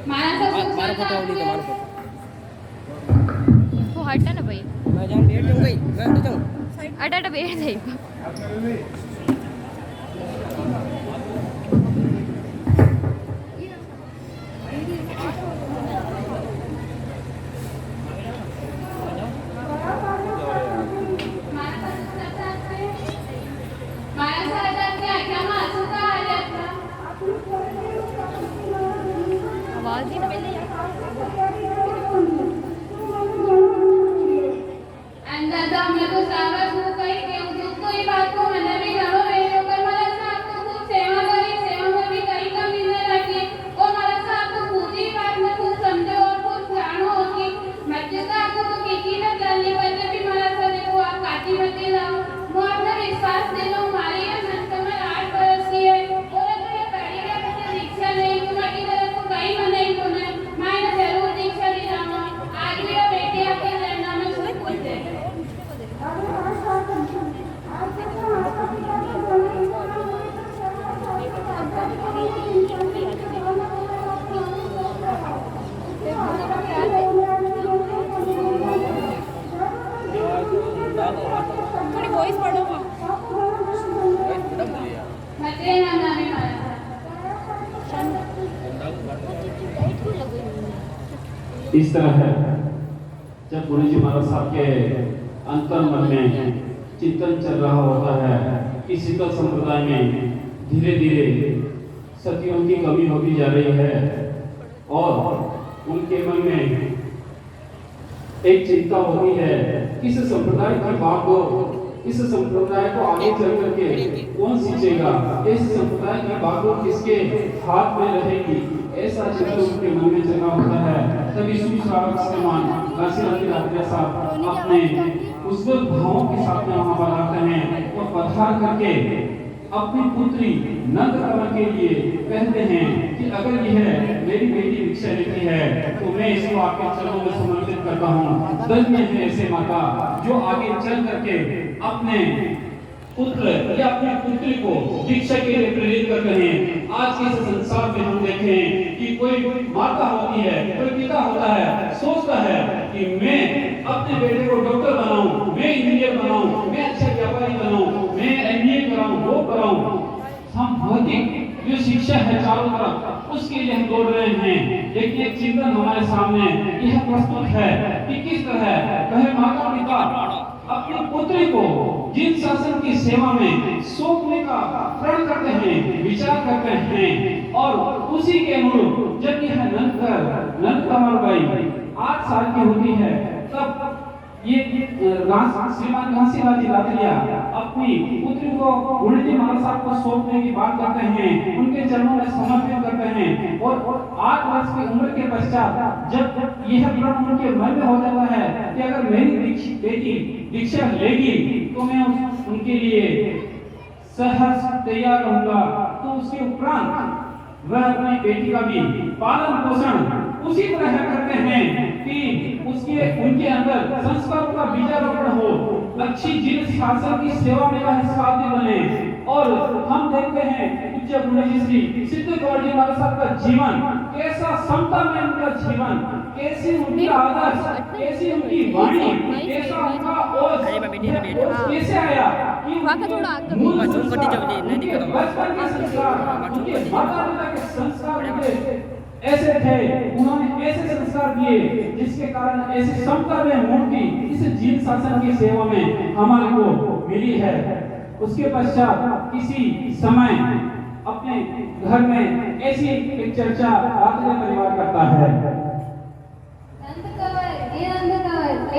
मारो फोटो आवली तो मारो फोटो वो हटा ना भाई मैं जान बैठ जाऊं गई मैं उठ जाऊं अटा अटा बैठ जाइए आवाज ही ना अंदाजा मैं तो सावध हूँ कहीं कि उस कोई बात को मैंने भी घरों में होकर मला से आपको खूब सेवा करी सेवा में भी कहीं कमी न रखी और मला से आपको पूरी बात में खूब समझो और खूब जानो होगी मैं जिसका आपको तो किसी न जानी पहले भी मला से देखो आप काटी मत लाओ वो अपना विश्वास दे लो हमारी ये संतमन 8 बरस की है और अगर ये पढ़ी गया तो दीक्षा नहीं तो मैं इधर को कहीं मन नहीं बोले मैं जरूर दीक्षा ली जाऊंगा आज भी ये बेटी आपके रहना में खुद बोलते हैं थोड़ी वॉइस पढ़ो मते नाम नामी मारा इस तरह है जब गुरु जी महाराज साहब के अंतर मन में चिंतन चल रहा होता है कि शीतल संप्रदाय में धीरे धीरे सतियों की कमी होती जा रही है और उनके मन में एक चिंता होती है कि इस संप्रदाय की बात को इस संप्रदाय को आगे चल करके कौन सींचेगा इस संप्रदाय की बात को किसके हाथ में रहेगी ऐसा चिंतन उनके मन में जगा होता है। तभी सुश्रावक श्रीमान काशीनाथ राजा साहब अपने उज्ज्वल भावों के साथ में वहां पर आते हैं और पधार करके अपनी पुत्री नंदकमल के लिए कहते हैं कि अगर यह मेरी बेटी भिक्षा लेती है तो मैं इसको आपके चरणों में समर्पित करता हूँ। धन्य है ऐसे माता जो आगे चल करके अपने पुत्र या अपनी पुत्री को भिक्षा के लिए प्रेरित करते हैं। आज के इस संसार में हम देखें कि कोई माता होती है कोई पिता होता है सोचता है कि मैं अपने बेटे को डॉक्टर बनाऊं, मैं इंजीनियर बनाऊं, मैं अच्छा व्यापारी बनाऊं, मैं एमबीए कराऊं, वो कराऊं। हम भौतिक जो शिक्षा है चारों तरफ उसके लिए हम दौड़ रहे हैं, लेकिन एक चिंतन हमारे सामने यह प्रस्तुत है कि किस तरह वह माता पिता अपनी पुत्री को जिन शासन की सेवा में सौंपने का प्रण करते हैं, विचार करते हैं और उसी के अनुरूप जब यह नंदकमल बाई 8 साल की होती है तब ये श्रीमान घासीलाल जी लातरिया अपनी पुत्री को गुरु जी महाराज साहब को सौंपने की बात करते हैं, उनके चरणों में समर्पित करते हैं और 8 वर्ष की उम्र के पश्चात जब यह प्रण उनके मन में हो जाता है कि अगर मेरी बेटी दीक्षा लेगी तो मैं उनके लिए सहर्ष तैयार रहूंगा, तो उसके उपरांत वह अपनी बेटी का भी पालन पोषण उसी तरह करते हैं कि उनके अंदर संस्कारों का बीजारोपण हो, अच्छी जीवन शासन की सेवा में वह साथी बने। और हम देखते हैं पूज्य गुरु जी श्री सिद्ध गौर जी महाराज साहब का जीवन कैसा समता में उनका जीवन, कैसी उनकी आदर्श, कैसी उनकी वाणी, कैसा उनका ओज कैसे आया कि बचपन के संस्कार, उनके माता पिता के संस्कार ऐसे थे, उन्होंने ऐसे संस्कार दिए जिसके कारण ऐसी समता में मूर्ति इस जीवन शासन की सेवा में हमारे को मिली है। उसके पश्चात किसी समय अपने घर में ऐसी एक चर्चा रात्रि परिवार करता है।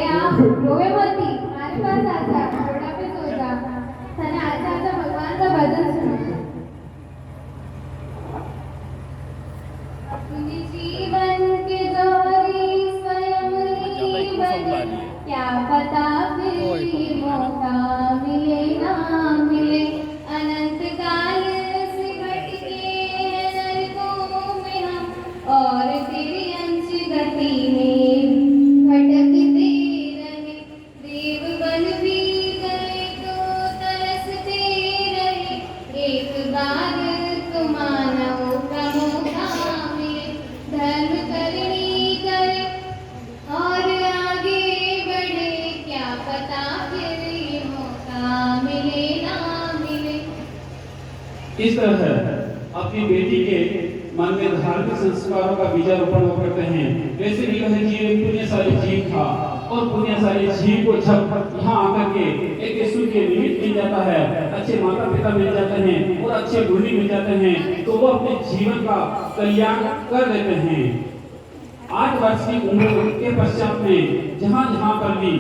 आप रोए मती, हमारे पास आजा, थोड़ा पे सो जा, तने आजा आजा भगवान का भजन सुनो। अपने जीवन के दौरी स्वयं ही बने, क्या पता फिर मौका मिले ना मिले। अनंत काल से भटके नरकों में हम और तेरी अंश गति में भटकते रहे। देव बन भी गए तो तरसते रहे, एक बार तो मानव का मौका मिले। धर्म तरह अपनी बेटी के मन में धार्मिक संस्कारों का बीजारोपण वो करते हैं, वैसे निकह जी पुण्यशाली जीव था और पुण्यशाली जीव को जब यहाँ आकर के एक सुख के निमित्त मिल जाता है, अच्छे माता पिता मिल जाते हैं और अच्छे गुरु मिल जाते हैं, तो वो अपने जीवन का कल्याण कर देते हैं। 8 वर्ष की उम्र के पश्चात में जहाँ जहाँ पर भी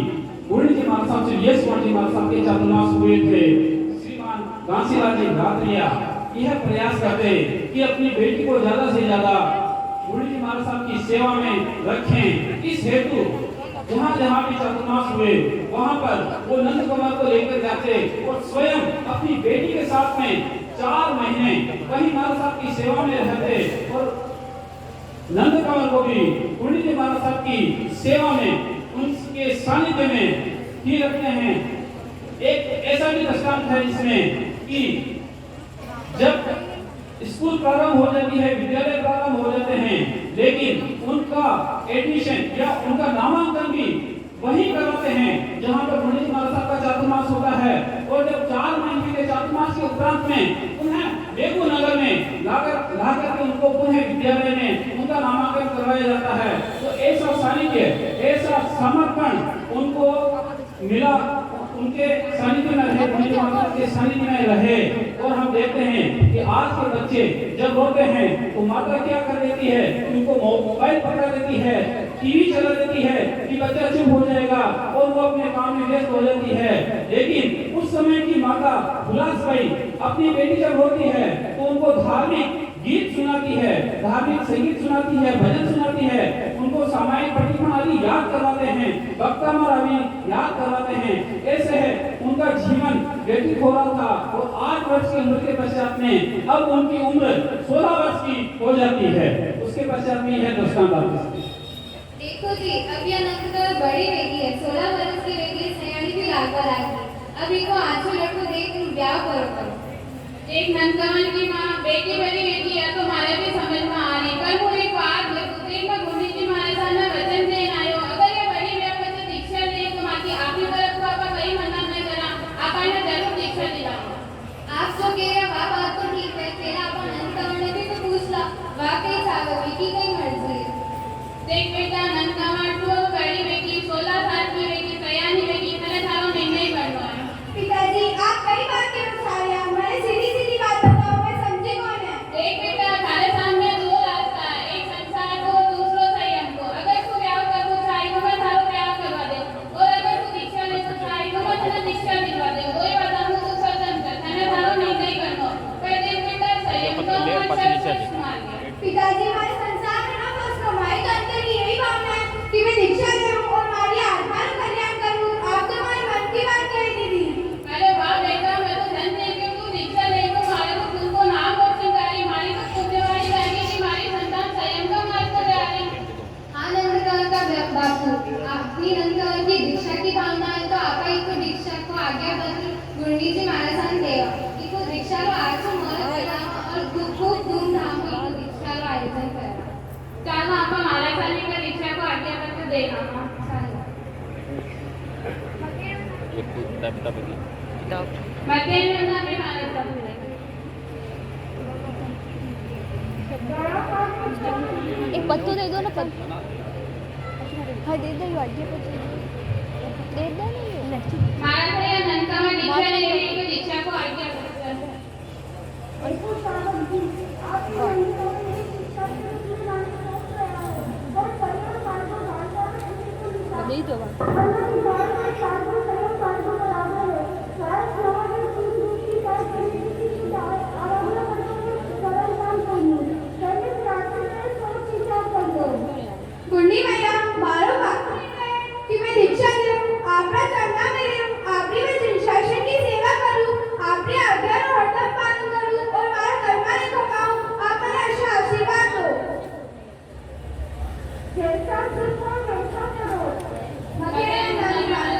गुरु जी महाराज साहब से यश जी महाराज साहब के चातुर्मास हुए थे, श्रीमान घासीलाल जी रात्रिया यह प्रयास करते कि अपनी बेटी को ज्यादा से ज्यादा गुरु जी महाराज साहब की सेवा में रखें। इस हेतु जहाँ जहाँ भी चातुर्मास हुए वहाँ पर वो नंद कुमार को लेकर जाते और स्वयं अपनी बेटी के साथ में 4 महीने वही महाराज साहब की सेवा में रहते और नंद कुमार को भी गुरु जी महाराज साहब की सेवा में उनके सानिध्य में ही रखते हैं। एक ऐसा भी दृष्टांत है इसमें कि जब स्कूल प्रारंभ हो जाती है, विद्यालय प्रारंभ हो जाते हैं, लेकिन उनका एडमिशन या उनका नामांकन भी वही करवाते हैं जहां पर गुरु जी महाराज साहब का चातुर्मास होता है। और जब 4 महीने के चातुर्मास के उपरांत में उन्हें बेगू नगर में लाकर के उनको पुनः विद्यालय में उनका नामांकन करवाया जाता है। तो ऐसा सानिध्य, ऐसा समर्पण उनको मिला, उनके सानिध्य में रहे, गुरु जी महाराज के सानिध्य में रहे। और हम देखते हैं कि आज के बच्चे जब रोते हैं तो माता क्या कर देती है, उनको मोबाइल पकड़ा देती है, टीवी चला देती है कि बच्चा चुप हो जाएगा और वो अपने काम में व्यस्त हो जाती है। लेकिन उस समय की माता हुलास भाई अपनी बेटी जब रोती है तो उनको धार्मिक गीत सुनाती है, धार्मिक संगीत सुनाती है, भजन सुनाती है, उनको सामायिक पठिका आदि याद करवाते हैं, भक्तमार आदि याद करवाते हैं। ऐसे है उनका जीवन व्यतीत हो रहा था। और 8 वर्ष की उम्र के पश्चात में अब उनकी उम्र 16 वर्ष की हो जाती है। उसके पश्चात में यह दृष्टांत आपके देखो जी, अभी अनंत बड़ी बेटी है, 16 वर्ष की बेटी सयानी भी लाकर आएगी। अभी को आंसू लड़को देख ब्याह करो। एक नंदकमल की माँ बेटी बड़ी बेटी है तो हमारे भी समझ में आ रही। कल वो एक बात देख में गुरु जी महाराज साहब ने वचन देन आयो, अगर ये बड़ी बेटी बच्चे दीक्षा ले तो माकी आपकी तरफ को आपका कहीं मना नहीं करा, आपा ने जरूर दीक्षा दिलाओ। आप जो कह रहे वाह बात तो ठीक है, तेरा आपा नंदकमल ने भी तो पूछ ला, वाकई सागर बेटी कहीं मर्जी है। देख बेटा, नंदकमल तो बड़ी बेटी 16 साल की बेटी सयानी बेटी मैंने थारो निर्णय करना है। पिताजी आप कई बात के अनुसार हैं, मैंने सीधी बात बताओ, मैं समझे कौन है। देख बेटा, थारे सामने 2 रास्ता है, एक संसार को, दूसरो संयम को। अगर तू ब्याह करना चाहे तो मैं थारो ब्याह करवा दे, और अगर तू दीक्षा लेना चाहे तो मैं तेरा दीक्षा दिलवा दे। वही बताऊं तो स्वतंत्र थाने थारो निर्णय करनो। पर देख बेटा, संयम तो पिताजी हमारे संसार में ना बस कमाई तो अंतर की यही भावना है कि मैं दीक्षा ले लूं और हमारी आत्मा का कल्याण करूं। आप तो हमारे मन की बात कही दीदी। अरे वाह बेटा, मैं तो धन दे के तू दीक्षा ले तो मारे तो तुमको नाम और चिंगारी मारी तो पुण्यवाली जाएगी कि हमारी संतान संयम का मार्ग पर जा रही। नंदकमल का बापू, अपनी नंदकमल की दीक्षा की भावना है तो आपा इको दीक्षा को आज्ञा पत्र गुरु जी महाराज ने देवा। इको दीक्षा को आज से मोहर करा और खूब धूमधाम से इको दीक्षा का आयोजन करा। चालो आपा महाराज साहब का दीक्षा को आज्ञा पत्र देना। मध्य में ना भी महाराज साहब एक पत्तो दे दो ना, पत्तो हाँ दे दो, आज्ञा पत्र दे दो ना। महाराज भैया नंदकमल दीक्षा ले रही है तो दीक्षा को आज्ञा पत्र नहीं तो गुंडी मैडम मारो बात कि मैं दीक्षा ले लूं, आपका चरणा में ले लूं, आपकी मैं शासन की सेवा करूं, आपकी आज्ञा और हरदम पालन करूं और मारा कर्मा नहीं खपाऊं। आप मेरा अच्छा आशीर्वाद दो। जैसा सुनो वैसा करो। मगर नहीं मारा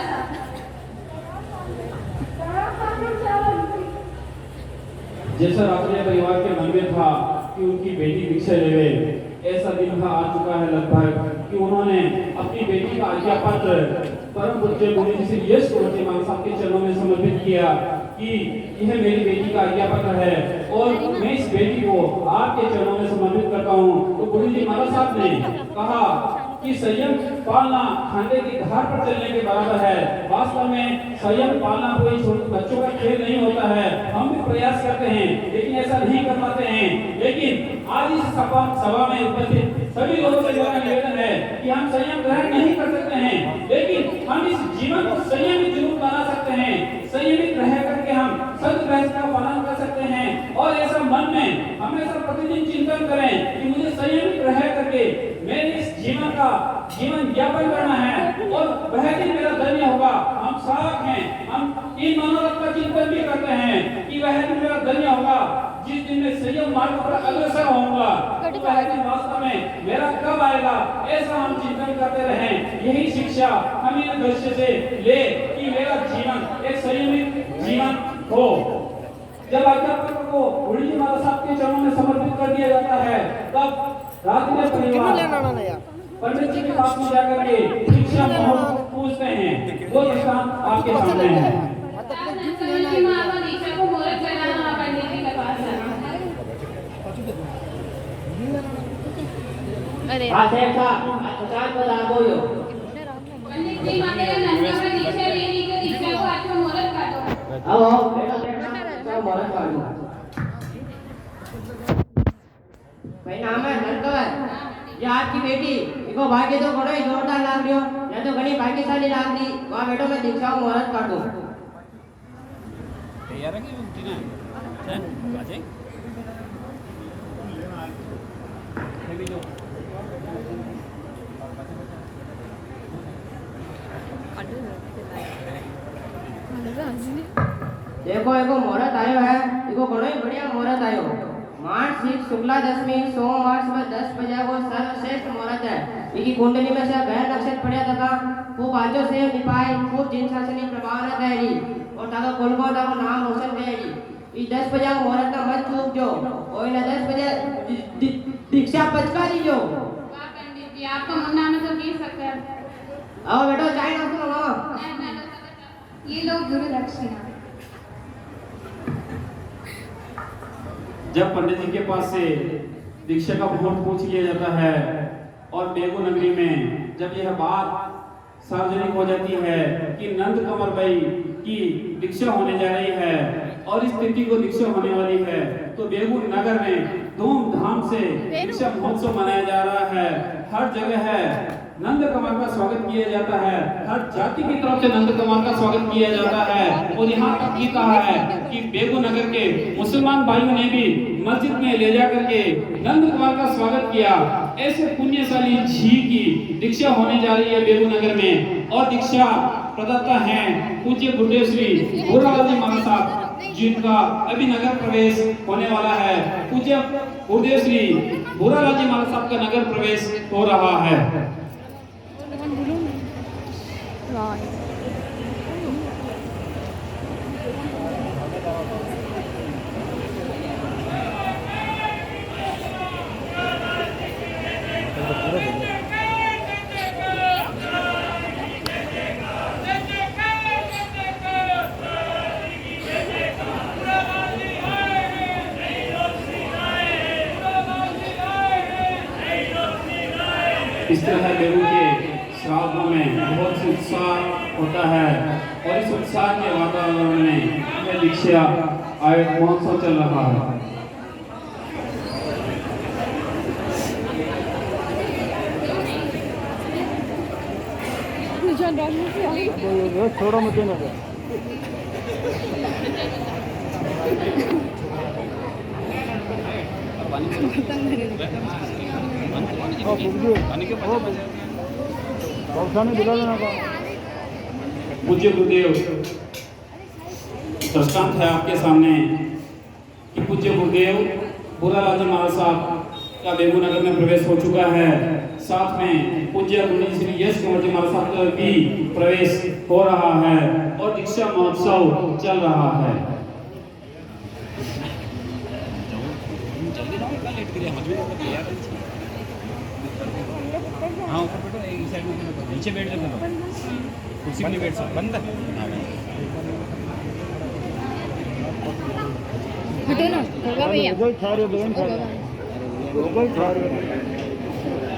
जैसा रात्रि परिवार के मन में था कि उनकी बेटी दीक्षा लेवे, ऐसा दिन आ चुका है लगभग कि उन्होंने अपनी बेटी का आज्ञा पत्र परम पूज्य गुरु जी श्री यश महाराज साहब के चरणों में समर्पित किया। कि यह मेरी बेटी का आज्ञा पत्र है और मैं इस बेटी को आपके चरणों में समर्पित करता हूँ। तो गुरु जी महाराज साहब ने कहा कि संयम पालना खांडे की धार पर चलने के बराबर है। वास्तव में संयम पालना कोई छोटे बच्चों का खेल नहीं होता है। हम भी प्रयास करते हैं लेकिन ऐसा नहीं कर पाते हैं। लेकिन आज इस सभा में उपस्थित सभी लोगों से मेरा निवेदन है कि हम संयम ग्रहण नहीं कर सकते हैं, लेकिन हम इस जीवन को संयमित जरूर बना सकते हैं। संयमित रह करके हम सदगृहस्थ का पालन कर सकते हैं और ऐसा मन में हमेशा प्रतिदिन चिंतन करें कि मुझे संयमित रह करके मेरे इस जीवन का जीवन यापन करना है और वह दिन मेरा धन्य होगा। हम साथ हैं, हम इन मनोरथ का चिंतन भी करते हैं कि वह दिन मेरा धन्य होगा जिस दिन मैं संयम मार्ग पर अग्रसर होऊंगा। तो वह दिन वास्तव में मेरा कब आएगा, ऐसा हम चिंतन करते रहें। यही शिक्षा हम इन दृश्य से ले कि मेरा जीवन एक संयमित जीवन हो। जब आज्ञा पत्र को गुरु जी महाराज साहब के चरणों में समर्पित कर दिया जाता है तब रात में परिवार पंडित जी के पास में जाकर के शिक्षा महत्व पूछते हैं। वो दृष्टांत आपके सामने है। दीक्षा को मुहूर्त कराना पंडित जी के पास जाना। अरे पंडित जी माते नंदा में दीक्षा लेनी तो दीक्षा को आज मुहूर्त काटो। आओ बेटा मुहूर्त काटो। भाई नाम है नंदकवर। ये आपकी बेटी इको भाग्य तो घणो ही जोरदार लाग रह्यो, या तो घणी भाग्यशाली लाग रही। वहां बेटो मैं दीक्षा को मुहूर्त काटूं। तैयार है कि उठना है बाजे अभी जो देखो एको मुहूर्त आयो है, इको घणो ही बढ़िया मुहूर्त आयो। मार्च 6 शुक्ला दशमी 100 मार्च में 10 बजे को सर्वश्रेष्ठ मुहूर्त है। इकी कुंडली में से ग्रह नक्षत्र पड़या तथा खूब आजो से निपाई खूब जिनशासनी प्रभाव न गएरी और ताको कुलको ताको नाम रोशन गएरी। ई 10 बजे को मुहूर्त का मत चूक जो और ना 10 बजे दीक्षा पचका दीजो। वाह पंडित जी, आपका मुन्ना में तो पी सकते हैं। आओ बेटो चाय ना सुनो मामा। ये लो गुरु दक्षिणा। जब पंडित जी के पास से दीक्षा का मुहूर्त पूछ लिया जाता है और बेगू नगरी में जब यह बात सार्वजनिक हो जाती है कि नंद कमर भाई की दीक्षा होने जा रही है और इस तिथि को दीक्षा होने वाली है, तो बेगू नगर में धूमधाम से दीक्षा महोत्सव मनाया जा रहा है। हर जगह है नंद कमर का स्वागत किया जाता है, हर जाति की तरफ से नंद कमर का स्वागत किया जाता है। और यहाँ तक ये कहा है कि बेगू नगर के मुसलमान भाइयों ने भी मस्जिद में ले जाकर के नंद कमर का स्वागत किया। ऐसे पुण्यशाली झी की दीक्षा होने जा रही है बेगू नगर में और दीक्षा प्रदाता हैं पूज्य गुरुदेव श्री भूरालाल जी महाराज साहब जिनका अभी नगर प्रवेश होने वाला है। पूज्य गुरुदेव श्री भूरालाल जी महाराज साहब का नगर प्रवेश हो रहा है। इस तरह बेगू के श्राद्धों में बहुत सी उत्साह होता है और इस उत्साह के वातावरण में यह दीक्षा आयुष महोत्सव चल रहा है। छोड़ो मुझे ना पूज्य गुरुदेव दृष्टांत है आपके सामने कि पूज्य गुरुदेव भूरालाल जी महाराज साहब का बेगू नगर में प्रवेश हो चुका है। साथ में पूज्य गुरुदेव श्री यश कुमार जी महाराज साहब का भी प्रवेश हो रहा है और दीक्षा महोत्सव चल रहा है। हाँ ऊपर बैठो, एक साइड में बैठो, नीचे बैठ जाओ, कुर्सी पे नहीं बैठ सकते, बंद है। हटो ना होगा भैया लोगों थारे बहन थारे लोगों थारे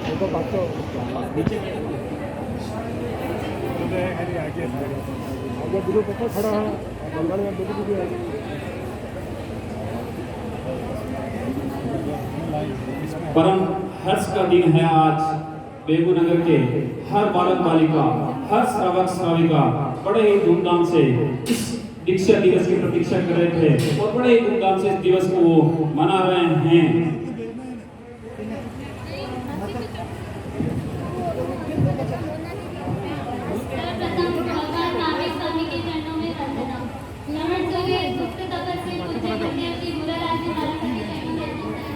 देखो बच्चों आगे बिल्कुल पक्का खड़ा है बंगाल में बिल्कुल भी है परम हर्ष का दिन है आज। बेगूनगर के हर बालक बालिका, हर श्रावक श्राविका बड़े ही धूमधाम से इस दीक्षा दिवस की प्रतीक्षा कर रहे थे और बड़े ही धूमधाम से इस दिवस को वो मना रहे हैं। सर्वप्रथम भगवान महावीर स्वामी के चरणों में वंदना। नमन सूर्य गुप्त तपस्वी पूज्य विद्यार्थी गुरुराज महाराज के चरणों में वंदना।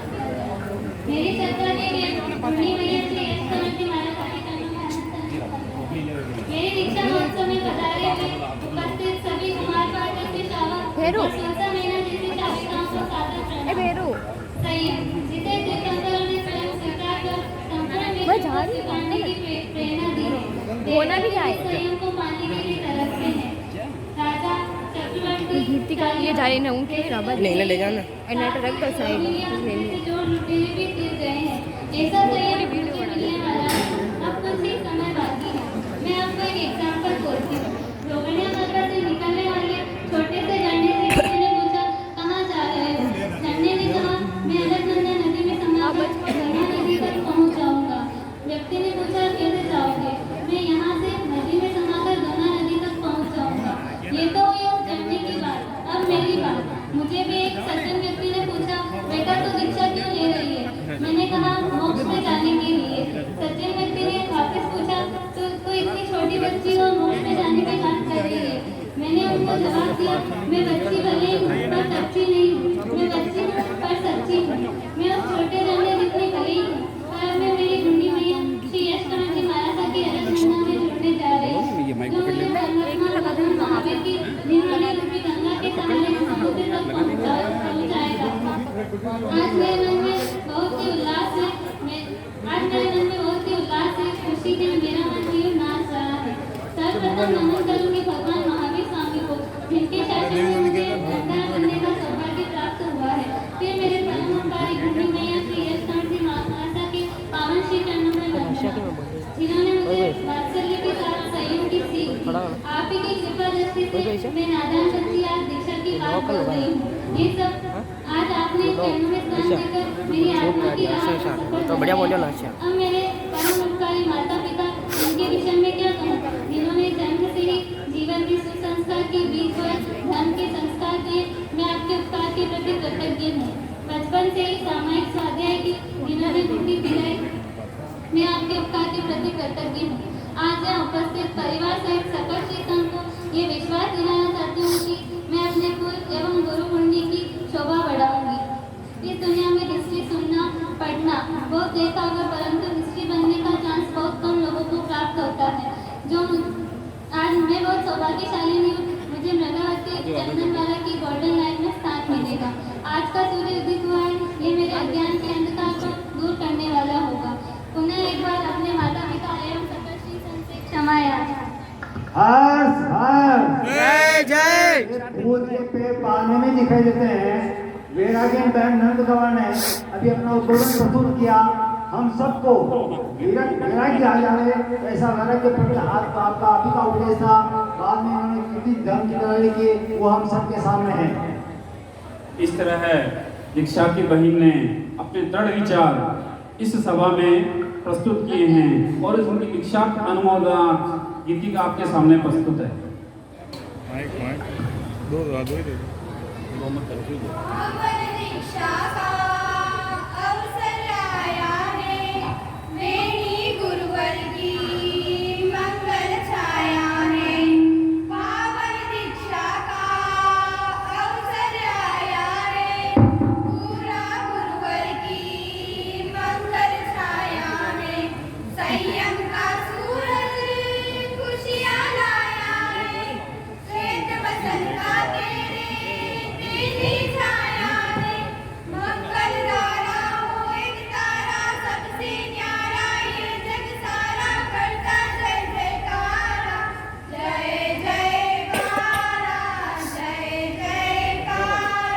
मेरी सरकारी के गुणी मैया श्री यशोमती महाराज के चरणों में वंदना। मेरी दीक्षा महोत्सव में पधारे हुए उपस्थित सभी कुमार पाठक के श्रावक भेरू। और सोचा मैना जैसी शालिकाओं को सादर प्रणाम। भेरू संयम जिसे तीर्थंकरों ने स्वयं स्वीकार कर संपूर्ण मैं जा विश्व रही को हूँ। पाने की प्रेरणा दी है। होना भी जाए। संयम को पाने के लिए तरसते हैं। राजा चक्रवर्ती कीर्ति का ये जा रही ना उनके रबर नहीं ले जाना नेट रख दो साइड से जो लुटेरे भी तिर गए हैं। ऐसा संयम मुझे मिलने वाला है। अब कुछ ही समय बाकी है। मैं आपको एक एग्जाम्पल बोलती हूँ। रोगड़िया नगर से निकलने वाले छोटे से झंडे से किसी ने पूछा कहाँ जा रहे हो? झंडे ने कहा मैं अलकनंदा नदी में समाकर गंगा नदी तक पहुँच जाऊँगा। व्यक्ति ने पूछा कैसे जाओगे? मैं यहाँ से नदी में समाकर गंगा नदी तक पहुँच जाऊँगा। ये तो हुई उस झंडे की बात। अब मेरी बात। मुझे भी एक सज्जन व्यक्ति ने पूछा बेटा तू दीक्षा क्यों ले रही है? मैंने कहा मोक्ष में जाने के लिए। सज्जन व्यक्ति ने वापस पूछा तू इतनी छोटी बच्ची हो मोक्ष में जाने की बात कर रही है? मैंने उनको जवाब दिया मैं बच्ची भले हूँ पर सच्ची नहीं हूँ। मैं बच्ची हूँ पर सच्ची हूँ। मैं उस छोटे झंडे जितनी भली हूँ और अब मैं मेरी गुंडी मैया श्री यशोमती महाराज की अलकनंदा में जुड़ने जा रही हूँ। जो मुझे परमात्मा भगवान महावीर की निर्मली रूपी गंगा के सहारे समुद्र तक पहुँचाएगा। आज मेरे मन में बहुत ही उल्लास है। खुशी से मेरा मन भी नाच रहा है। सर्वप्रथम नमन करूंगी भगवान महावीर स्वामी को जिनके शासन में मुझे अवतार बनने का सौभाग्य प्राप्त हुआ है। फिर मेरे परमोपकारी गुरु मैया श्री यशोमती माता के पावन श्री चरणों में वंदना जिन्होंने मुझे वात्सल्य के साथ संयम की सीख दी। आप ही की कृपा दृष्टि से मैं नादान बच्ची आज दीक्षा की बात कर रही हूँ। ये सब आज आपने चरणों में स्नान देकर मेरी आत्मा की राह तो बढ़िया बोलो ना। अच्छा अब मेरे परमोपकारी माता पिता उनके विषय में क्या कहूँ जिन्होंने जन्म से ही जीवन में सुसंस्कार के बीच पर धर्म के संस्कार दिए। मैं आपके उपकार के प्रति कृतज्ञ हूँ। बचपन से ही सामायिक स्वाध्याय की जिन्होंने बुद्धि दिलाई मैं आपके उपकार के प्रति कृतज्ञ हूँ। आज यहाँ उपस्थित परिवार सहित सकल श्री संघ को ये विश्वास दिलाना चाहती हूँ कि मैं अपने कुल एवं गुरु कुंडी की शोभा बढ़ाऊंगी। इस दुनिया में हिस्ट्री सुनना पढ़ना बहुत देखा होगा परंतु हिस्ट्री बनने का चांस बहुत कम लोगों को प्राप्त होता है। जो आज मैं बहुत सौभाग्यशाली हूँ। मुझे मृगावती चंदनवाला की गोल्डन लाइन में स्थान मिलेगा। आज का सूर्य उदित हुआ है। ये मेरे अज्ञान के अंधकार को दूर करने वाला होगा। पुनः एक बार अपने माता पिता एवं सकल श्री संघ से क्षमा याचना। हर्ष हर्ष जय जय फूल के पेड़ पानी में दिखाई देते हैं। वैराग्यन बहन नंद गवा ने अभी अपना उद्बोधन प्रस्तुत किया। हम सबको वैराग्य आ जाए ऐसा वैराग्य प्रति हाथ आपका आप ही का उपदेश था। बाद में उन्होंने कितनी धर्म की लड़ाई की वो हम सबके सामने है। इस तरह है दीक्षा की बहन ने अपने दृढ़ विचार इस सभा में प्रस्तुत किए हैं और उनकी दीक्षा अनुमोदन गीतिका आपके सामने प्रस्तुत है। दीक्षा का अवसर आया है। मेरी गुरुवर की मंगल छाया है। पावन दीक्षा का अवसर आया है। पूरा गुरुवर की मंगल छाया है। संयम का सूरज खुशियाँ लाया है। श्वेत बसंत का तेरी छाया है। मंगल धारा हो एक तारा सबसे न्यारा ये जग सारा करता जय जयकारा। जय जयकारा जय जयकारा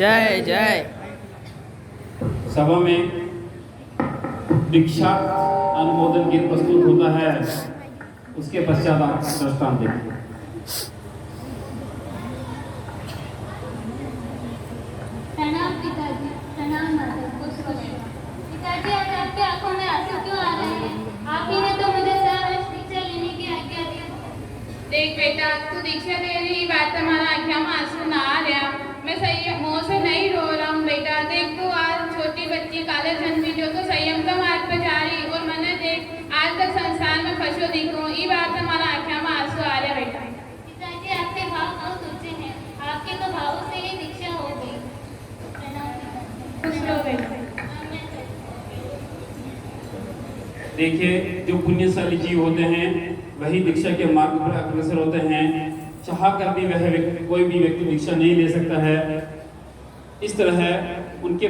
जय जय। सभा में दीक्षा अनुमोदन गीत प्रस्तुत होता है, उसके पश्चात आप दृष्टांत देखिए। प्रणाम पिताजी, प्रणाम माता, खुश रहो। पिताजी, आज आपकी आंखों में आंसू क्यों आ रहे हैं? आप ही ने तो मुझे 4 वर्ष दीक्षा लेने की आज्ञा दी। देख बेटा, तू दीक्षा ले रही बात हमारा आंखों में आंसू ना आ रहा। मैं सही मुंह से नहीं रो रहा हूँ बेटा। देख तू आज छोटी बच्ची काले जन्मी जो तो संयम का मार्ग पर जा रही, और मैंने देख आज तक संसार में फंसो दिखो। ये बात हमारा आंखों में आंसू आ रहा बेटा। पिताजी, आपके भाव बहुत ऊंचे हैं, आपके तो भावों से ही दीक्षा हो गई। खुश रहो बेटा। देखिए, जो पुण्यशाली जीव होते हैं वही दीक्षा के मार्ग पर अग्रसर होते हैं। चाह कर भी वह व्यक्ति, कोई भी व्यक्ति दीक्षा नहीं ले सकता है। इस तरह उनके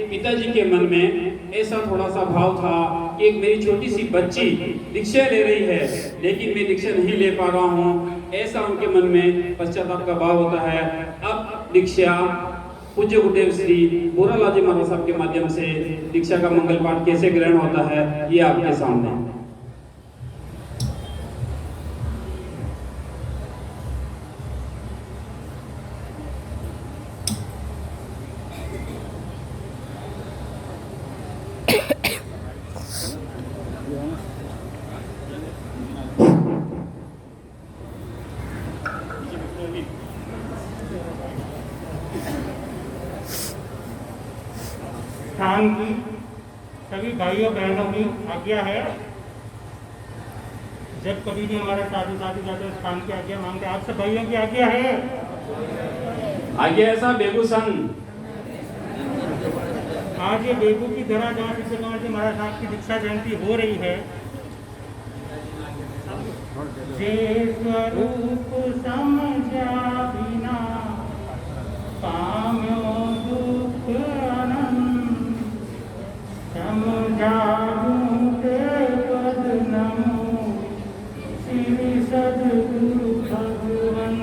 पिताजी के मन में ऐसा थोड़ा सा भाव था कि एक मेरी छोटी सी बच्ची दीक्षा ले रही है लेकिन मैं दीक्षा नहीं ले पा रहा हूँ, ऐसा उनके मन में पश्चाताप का भाव होता है। अब दीक्षा पूज्य गुरुदेव श्री बोरालाजी महाराज साहब के माध्यम से दीक्षा का मंगल पाठ कैसे ग्रहण होता है, ये आपके सामने। स्थान की सभी भाइयों बहनों की आज्ञा है। जब कभी भी हमारे साधु साधु जाते स्थान की आज्ञा मांगते, आप सब भाइयों की आज्ञा है। आज्ञा ऐसा बेगूसन आज ये बेगू की धरा जहाँ शिक्षक जी महाराज साहब की दीक्षा जयंती हो रही है, जे स्वरूप समझा बिना पाम्यो दुख अनंत, समझाऊं ते पद नमो श्री सद्गुरु भगवन,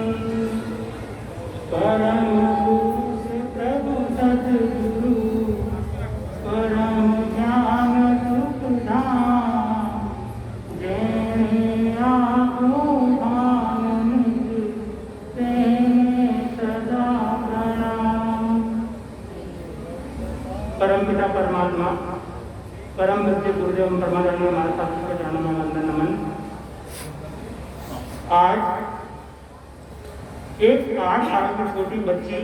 परम पुरुष प्रभु सद्गुरु परम ज्ञान सुख धाम, जय आगो आनंद तेने सदा प्रणाम। परम पिता परमात्मा, परम भक्ति गुरुदेव परमानंद हमारे साथी को जाना में वंदन नमन। आज एक 8 साल की छोटी बच्ची,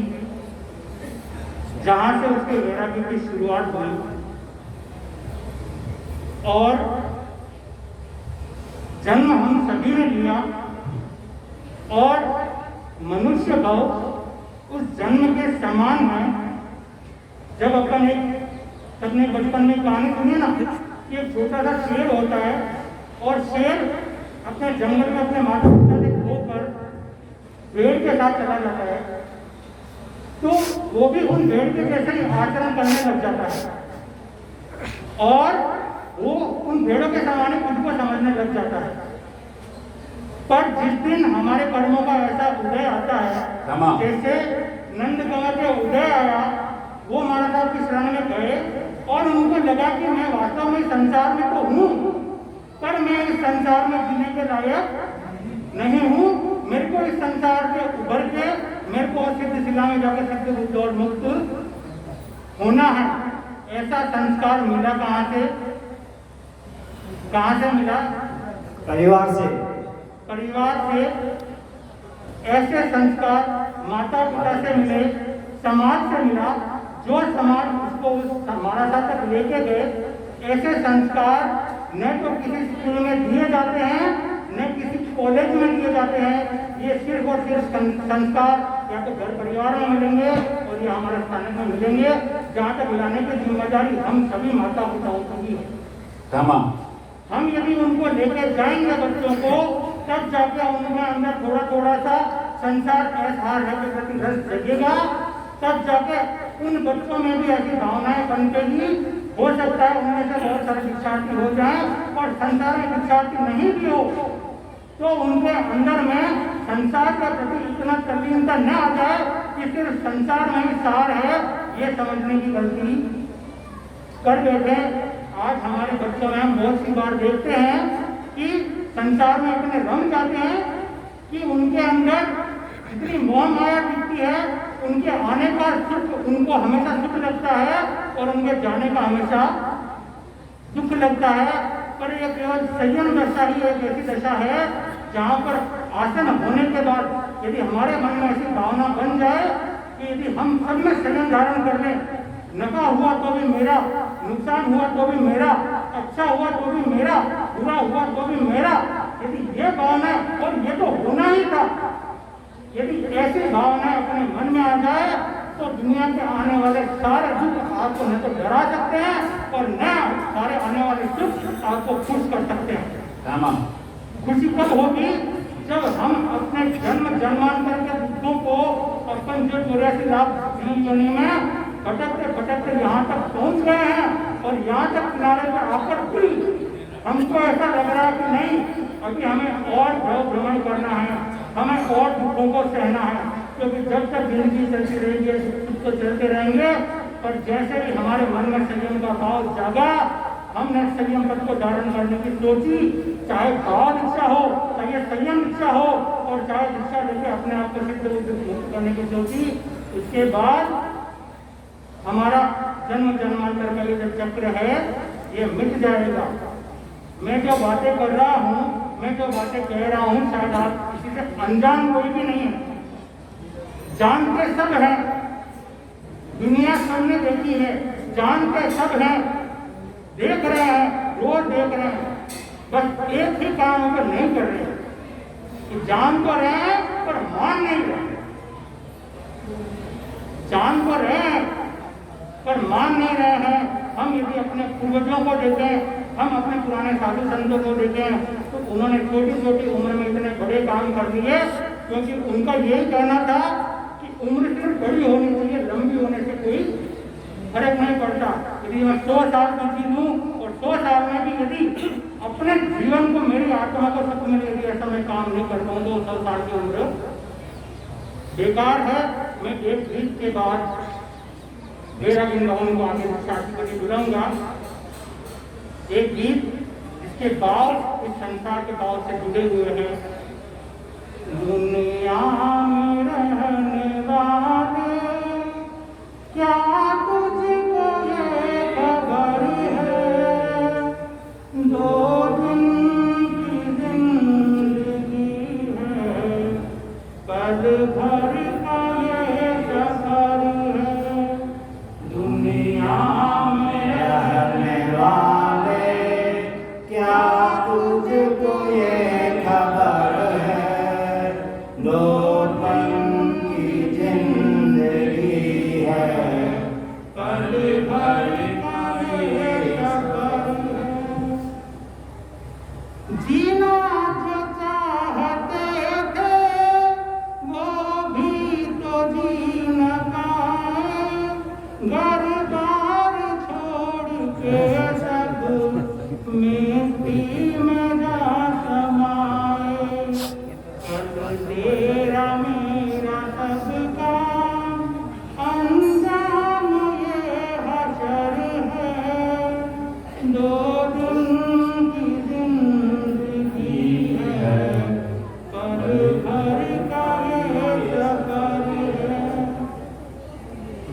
जहां से उसके वैराग्य की शुरुआत हुई और जन्म हम सभी ने लिया, और मनुष्य भाव उस जन्म के समान है। जब अपन अपने बचपन में कहानी सुनिए ना कि एक छोटा सा शेर होता है और शेर अपने जंगल में अपने माता पिता से खोकर भेड़ के साथ चला जाता है, तो वो भी उन भेड़ के जैसे ही आचरण करने लग जाता है और वो उन भेड़ों के समान ही खुद को समझने लग जाता है। पर जिस दिन हमारे कर्मों का ऐसा उदय आता है, जैसे नंद गंगा के उदय आया, वो महाराज साहब की शरण में गए और उनको लगा कि मैं वास्तव में संसार में तो हूँ, पर मैं इस संसार में जीने के लायक नहीं हूँ। मेरे को इस संसार से उभर के मेरे को सिद्ध शिला में जाकर सिद्ध बुद्ध और मुक्त होना है। ऐसा संस्कार मिला कहाँ से? कहाँ से मिला? परिवार से। परिवार से ऐसे संस्कार माता पिता से मिले, समाज से मिला, जो समाज उसको महाराज साहब तक लेके गए। ऐसे संस्कार न तो किसी स्कूल में दिए जाते हैं, न किसी कॉलेज में दिए जाते हैं। ये सिर्फ और सिर्फ संस्कार या तो घर परिवार में मिलेंगे और या हमारे स्थान में मिलेंगे, जहाँ तक लाने की जिम्मेदारी हम सभी माता पिताओं की है। हम यदि उनको लेकर जाएंगे बच्चों को, तब जाके उनके अंदर थोड़ा थोड़ा सा संसार ऐसा के प्रति रस जगेगा, तब जाके उन बच्चों में भी ऐसी भावनाएं बनतेगी। हो सकता है उनमें से बहुत सारे शिक्षार्थी हो जाए और संसार में शिक्षार्थी नहीं भी हो, तो उनके अंदर में संसार के प्रति इतना तल्लीनता न आ जाए कि सिर्फ संसार में ही सार है, ये समझने की गलती कर बैठे। आज हमारे बच्चों में हम बहुत सी बार देखते हैं कि संसार में इतने रम जाते हैं कि उनके अंदर इतनी मोह माया दिखती है, उनके आने का सुख उनको हमेशा सुख लगता है और उनके जाने का हमेशा दुख लगता है। पर यह केवल संयम दशा ही एक ऐसी दशा है जहाँ पर आसन होने के बाद यदि हमारे मन में ऐसी भावना बन जाए कि यदि हम सब में संयम धारण कर लें, नफा हुआ तो भी मेरा, नुकसान हुआ तो भी मेरा, अच्छा हुआ तो भी मेरा, बुरा हुआ तो भी मेरा, यदि ये भावना, और ये तो होना ही था, यदि ऐसी भावना अपने मन में आ जाए तो दुनिया के आने वाले सारे दुख आपको न तो डरा सकते हैं और न सारे आने वाले सुख आपको खुश कर सकते हैं। खुशी कब होगी? जब हम अपने जन्म जन्मांतर के दुखों को अपन जो 84 लाख योनि में भटकते भटकते यहाँ तक पहुँच गए हैं और यहाँ तक किनारे पर आकर भी हमको ऐसा लग रहा है कि नहीं, अभी हमें और भ्रमण करना है, हमें और दुखों को सहना है, क्योंकि जब तक जिंदगी चलती रहेगी सुख तो चलते रहेंगे। पर जैसे ही हमारे मन में संयम का भाव जागा, हमने संयम पद को धारण करने की सोची, चाहे भाव दीक्षा हो, चाहे संयम दीक्षा हो और चाहे दीक्षा लेके अपने आप को सिद्ध मुक्त करने की सोची, उसके बाद हमारा जन्म जन्मांतर का ये जो चक्र है ये मिट जाएगा। मैं जो बातें कर रहा हूँ, मैं जो बातें कह रहा हूँ, शायद आप किसी से अनजान कोई भी नहीं है, जानते सब हैं, दुनिया सबने देखी है, जानते सब हैं, देख रहे हैं, रोज देख रहे हैं, बस एक ही काम अगर नहीं कर रहे कि जान तो रहे हैं पर मान नहीं रहे, जान तो रहे हैं पर मान नहीं रहे हैं। हम यदि अपने पूर्वजों को देखें, हम अपने पुराने साधु संतों को देखें, तो उन्होंने छोटी छोटी उम्र में इतने बड़े काम कर दिए, क्योंकि उनका यही कहना था कि उम्र सिर्फ बड़ी होनी चाहिए, लंबी होने से कोई फर्क नहीं पड़ता। यदि मैं 100 साल में जी लूँ और 100 साल में भी यदि अपने जीवन को, मेरी आत्मा को सुख मिले, यदि ऐसा मैं काम नहीं करता हूँ तो 100 साल की उम्र बेकार है। मैं एक गीत के बाद मेरा वृंदावन को आगे शादी के लिए बुलाऊंगा, एक गीत जिसके भाव इस संसार के भाव से जुड़े हुए हैं। दुनिया में रहने वाले क्या तुझको ये खबर है, 2 दिन की जिंदगी है, पल भर का ये सफर है। दुनिया में रहने वाले क्या तुझको ये खबर है, 2 दिन की जिंदगी है, पल भर का ये सफर है। जीना जो चाहते थे वो भी तो जी न पाए, घर बार छोड़ के सब मिट्टी में जा समाए। कल तेरा मेरा सबका अंजाम ये हशर है, 2 दिन की जिंदगी है, पल भर का ये सफर है।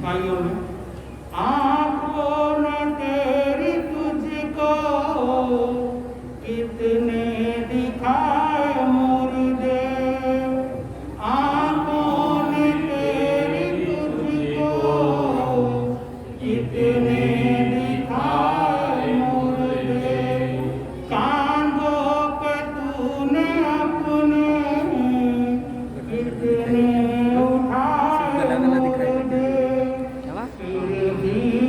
भाइयों, आँखों ने तेरी तुझको कितने दिखाए मुर्दे, आँखों ने तेरी तुझको कितने दिखाए मुर्दे, कांधों पे तूने अपने कितने उठाए मुर्दे, फिर भी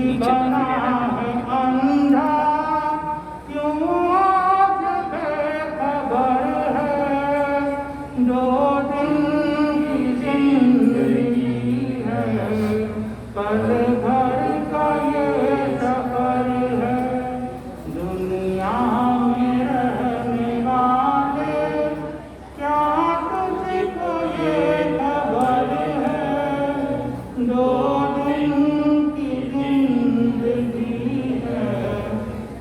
दो दिन की जिंदगी है,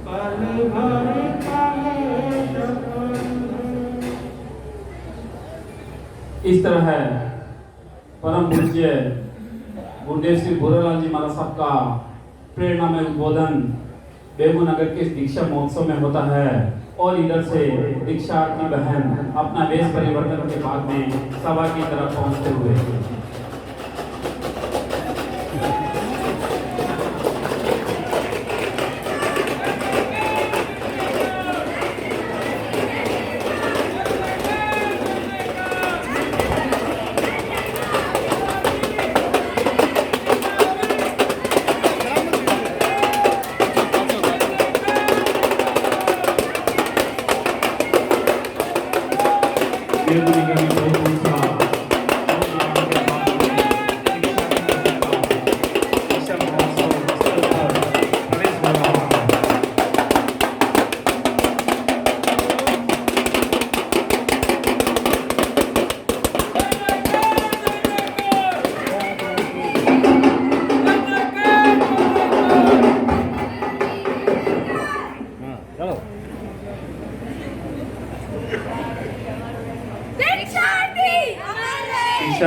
पल भर का ये सफर है। इस तरह है परम पूज्य गुरुदेव श्री भूरालाल जी महाराज साहब का प्रेरणा में उद्बोधन बेगू नगर के दीक्षा महोत्सव में होता है और इधर से दीक्षार्थी बहन अपना वेश परिवर्तन के बाद में सभा की तरफ पहुंचते हुए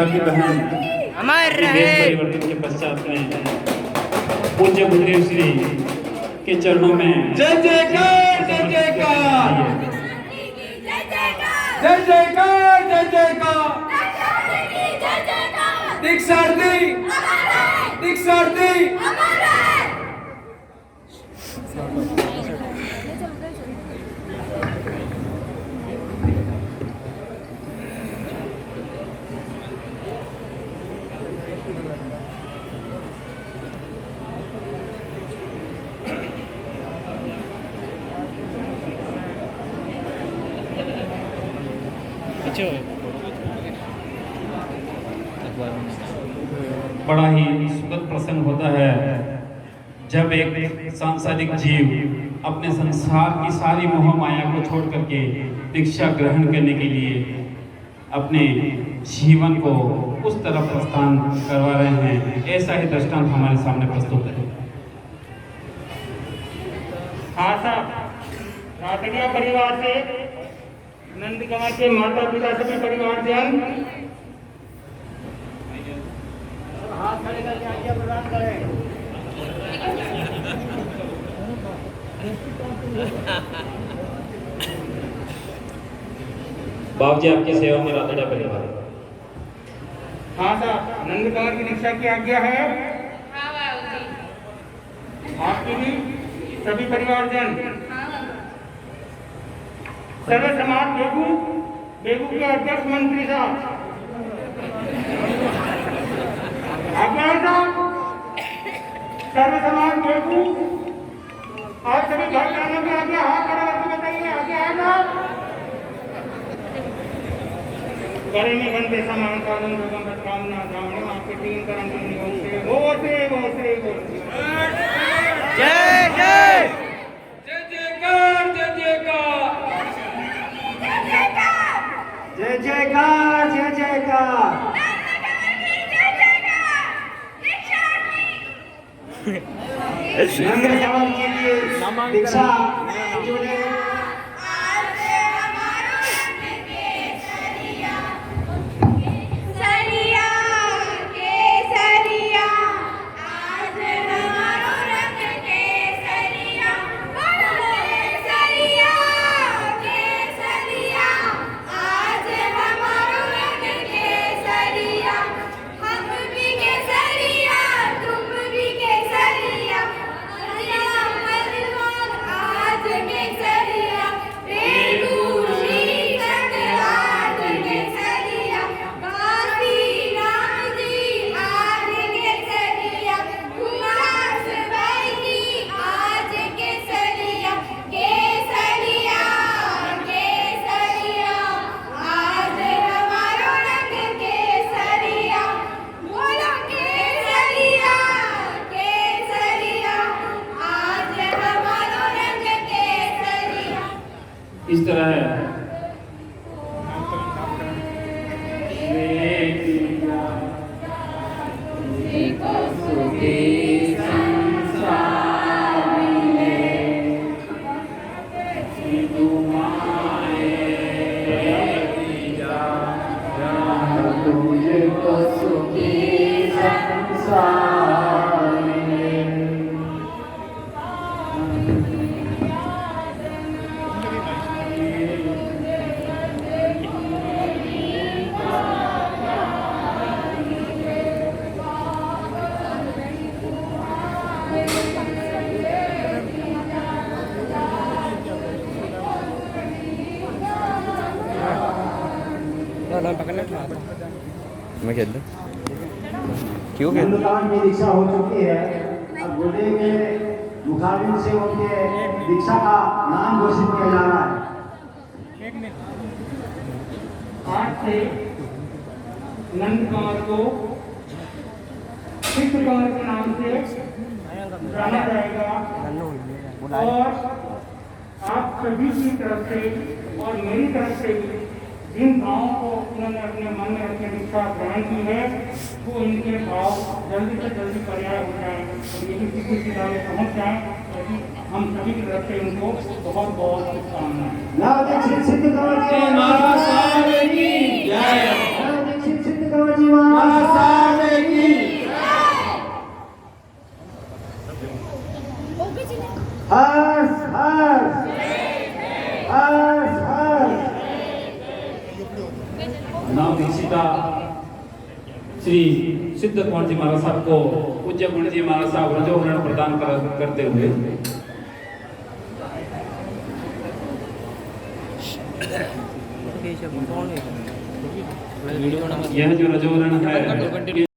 की बहन परिवर्तन के पश्चात में पूज्य गुरुदेव श्री के चरणों में जय जयकार जय जयकार जय जयकार जय जयकार दीक्षार्थी दीक्षार्थी बड़ा ही सुखद प्रसंग होता है जब एक सांसारिक जीव अपने संसार की सारी मोह माया को छोड़ करके दीक्षा ग्रहण करने के लिए अपने जीवन को उस तरफ प्रस्थान करवा रहे हैं। ऐसा ही दृष्टांत हमारे सामने प्रस्तुत है। हाँ साहब, रातड़िया परिवार से नंद कंवर के माता पिता सभी परिवार जन हाथ खड़े करके आज्ञा प्रदान करें। बाबू जी आपकी सेवा में रातड़िया परिवार। हाँ साहब, नंद कंवर की दीक्षा की आज्ञा है। हाँ बाबूजी। आपकी भी सभी परिवार जन सर्व समाज बेगू के अध्यक्ष मंत्री साहब आज्ञा है साहब। सर्व समाज बेगू और सभी घर जाने की आज्ञा हाथ खड़ा करके बताइए। आज्ञा है साहब। करेंगे बंदे समान कानून लोगों का कामना ब्राह्मण आपके तीन कर्म करने वो से जय जय जय जयकार जय जयकार जय जयकार जय जयकार। नंद कंवर के लिए दीक्षा जुड़े इस तरह है। जिसको सुखी संसार मिले तुझको सुखी संसार मिले। मैं खेल दूं क्यों खेल नंदगांव की दीक्षा हो चुकी है। अब गुरुदेव के मुखाबिन से उनके दीक्षा का नाम घोषित किया जा रहा है। आज से नंद कंवर को सिद्ध कंवर के नाम से जाना जाएगा और आप सभी की तरफ से और मेरी तरफ से भी जिन भावों को उन्होंने अपने मन में अपनी दीक्षा ग्रहण की है वो इनके भाव जल्दी से जल्दी पर्याय हो जाए और ये किसी दिशा में पहुँच जाए। ताकि हम सभी की तरफ से उनको बहुत बहुत शुभकामनाएं। नव दीक्षित सिद्ध कंवर जी महाराज की जय। नव दीक्षित सिद्ध कंवर जी महाराज की हर्ष हर्ष हर्ष हर्ष। नाम दीक्षिता श्री सिद्ध कुंवर जी महाराज साहब को पूज्य कुंवर जी महाराज साहब रजोवरण प्रदान करते हुए यह जो रजोवरण है